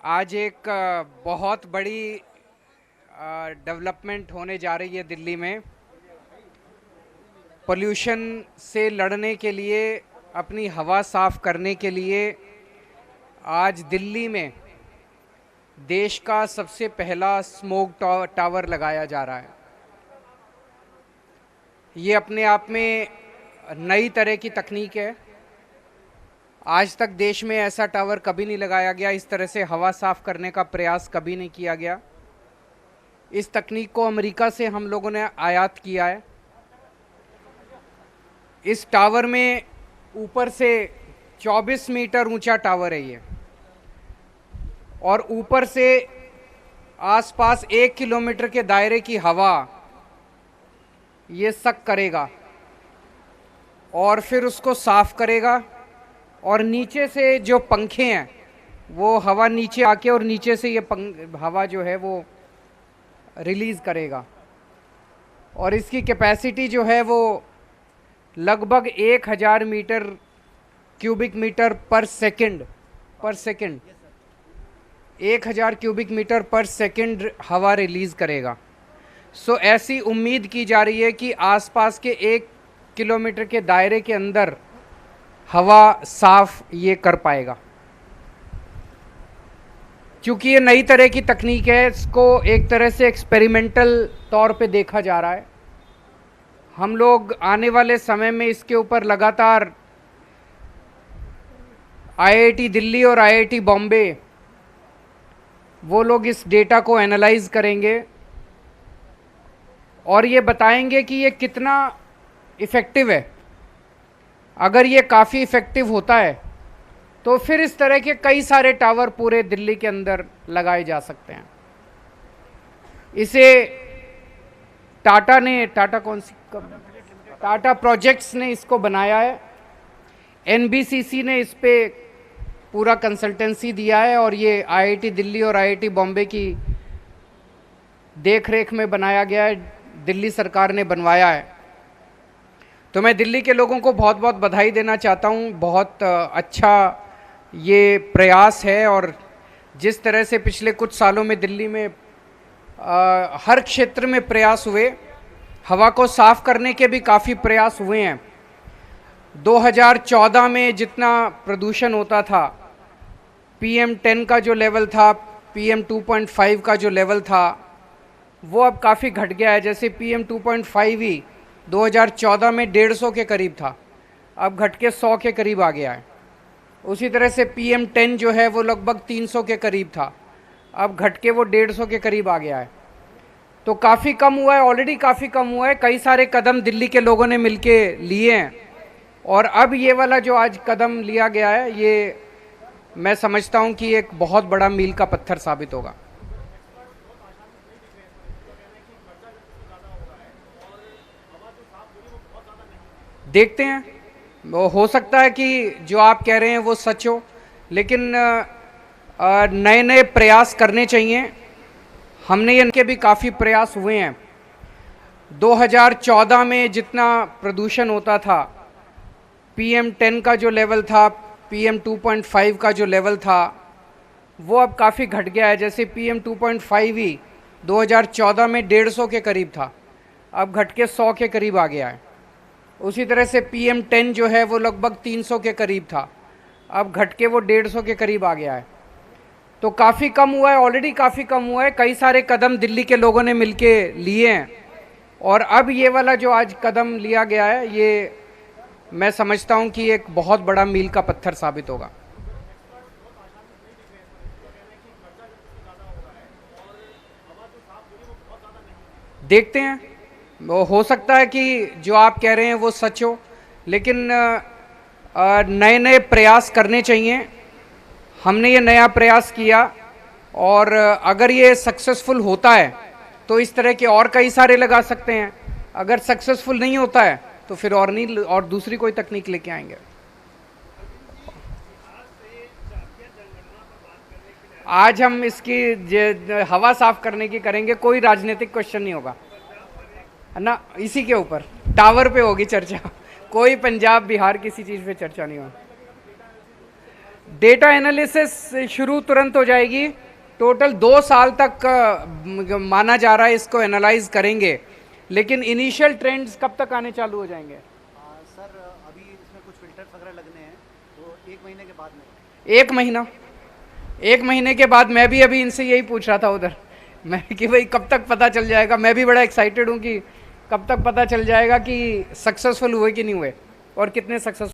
आज एक बहुत बड़ी डेवलपमेंट होने जा रही है दिल्ली में। पोल्यूशन से लड़ने के लिए, अपनी हवा साफ करने के लिए आज दिल्ली में देश का सबसे पहला स्मोक टावर लगाया जा रहा है। ये अपने आप में नई तरह की तकनीक है। आज तक देश में ऐसा टावर कभी नहीं लगाया गया, इस तरह से हवा साफ करने का प्रयास कभी नहीं किया गया। इस तकनीक को अमेरिका से हम लोगों ने आयात किया है। इस टावर में ऊपर से 24 मीटर ऊंचा टावर है ये, और ऊपर से आसपास 1 किलोमीटर के दायरे की हवा ये सक करेगा और फिर उसको साफ करेगा, और नीचे से जो पंखे हैं वो हवा नीचे आके और नीचे से ये हवा जो है वो रिलीज़ करेगा। और इसकी कैपेसिटी जो है वो लगभग 1000 मीटर क्यूबिक मीटर पर सेकंड 1000 क्यूबिक मीटर पर सेकंड हवा रिलीज़ करेगा। सो ऐसी उम्मीद की जा रही है कि आसपास के 1 किलोमीटर के दायरे के अंदर हवा साफ ये कर पाएगा। क्योंकि ये नई तरह की तकनीक है, इसको एक तरह से एक्सपेरिमेंटल तौर पे देखा जा रहा है। हम लोग आने वाले समय में इसके ऊपर लगातार आईआईटी दिल्ली और आईआईटी बॉम्बे वो लोग इस डेटा को एनालाइज करेंगे और ये बताएंगे कि ये कितना इफ़ेक्टिव है। अगर ये काफ़ी इफ़ेक्टिव होता है तो फिर इस तरह के कई सारे टावर पूरे दिल्ली के अंदर लगाए जा सकते हैं। इसे टाटा प्रोजेक्ट्स ने इसको बनाया है। एनबीसीसी ने इस पे पूरा कंसल्टेंसी दिया है और ये आईआईटी दिल्ली और आईआईटी बॉम्बे की देखरेख में बनाया गया है, दिल्ली सरकार ने बनवाया है। तो मैं दिल्ली के लोगों को बहुत बहुत बधाई देना चाहता हूँ। बहुत अच्छा ये प्रयास है, और जिस तरह से पिछले कुछ सालों में दिल्ली में हर क्षेत्र में प्रयास हुए, हवा को साफ करने के भी काफ़ी प्रयास हुए हैं। 2014 में जितना प्रदूषण होता था, PM10 का जो लेवल था, PM2.5 का जो लेवल था, वो अब काफ़ी घट गया है। जैसे PM2.5 ही 2014 में 150 के करीब था, अब घट के 100 के करीब आ गया है। उसी तरह से PM10 जो है वो लगभग 300 के करीब था, अब घट के वो 150 के करीब आ गया है। तो काफ़ी कम हुआ है, ऑलरेडी काफ़ी कम हुआ है। कई सारे कदम दिल्ली के लोगों ने मिलके लिए हैं, और अब ये वाला जो आज कदम लिया गया है, ये मैं समझता हूँ कि एक बहुत बड़ा मील का पत्थर साबित होगा। देखते हैं, वो हो सकता है कि जो आप कह रहे हैं वो सच हो, लेकिन नए नए प्रयास करने चाहिए। हमने इनके भी काफ़ी प्रयास हुए हैं। 2014 में जितना प्रदूषण होता था, PM10 का जो लेवल था, PM2.5 का जो लेवल था, वो अब काफ़ी घट गया है। जैसे PM2.5 ही 2014 में 150 के करीब था, अब घट के 100 के करीब आ गया है। उसी तरह से PM10 जो है वो लगभग 300 के करीब था, अब घट के वो 150 के करीब आ गया है। तो काफ़ी कम हुआ है, ऑलरेडी काफ़ी कम हुआ है। कई सारे कदम दिल्ली के लोगों ने मिलके लिए हैं, और अब ये वाला जो आज कदम लिया गया है, ये मैं समझता हूँ कि एक बहुत बड़ा मील का पत्थर साबित होगा। देखते हैं, वो हो सकता है कि जो आप कह रहे हैं वो सच हो, लेकिन नए नए प्रयास करने चाहिए। हमने ये नया प्रयास किया, और अगर ये सक्सेसफुल होता है तो इस तरह के और कई सारे लगा सकते हैं। अगर सक्सेसफुल नहीं होता है तो फिर और नहीं, और दूसरी कोई तकनीक लेके आएंगे। आज हम इसकी हवा साफ करने की करेंगे, कोई राजनीतिक क्वेश्चन नहीं होगा, है ना। इसी के ऊपर टावर पे होगी चर्चा, कोई पंजाब बिहार किसी चीज़ पे चर्चा नहीं होगी। डेटा एनालिसिस शुरू तुरंत हो जाएगी। टोटल 2 साल तक माना जा रहा है इसको एनालाइज करेंगे, लेकिन इनिशियल ट्रेंड्स कब तक आने चालू हो जाएंगे? सर अभी इसमें कुछ फिल्टर्स वगैरह लगने हैं, तो 1 महीने के बाद में। 1 महीना? 1 महीने के बाद? मैं भी अभी इनसे यही पूछ रहा था उधर, मैं कि भाई कब तक पता चल जाएगा। मैं भी बड़ा एक्साइटेड हूँ कि कब तक पता चल जाएगा कि सक्सेसफुल हुए कि नहीं हुए और कितने सक्सेसफुल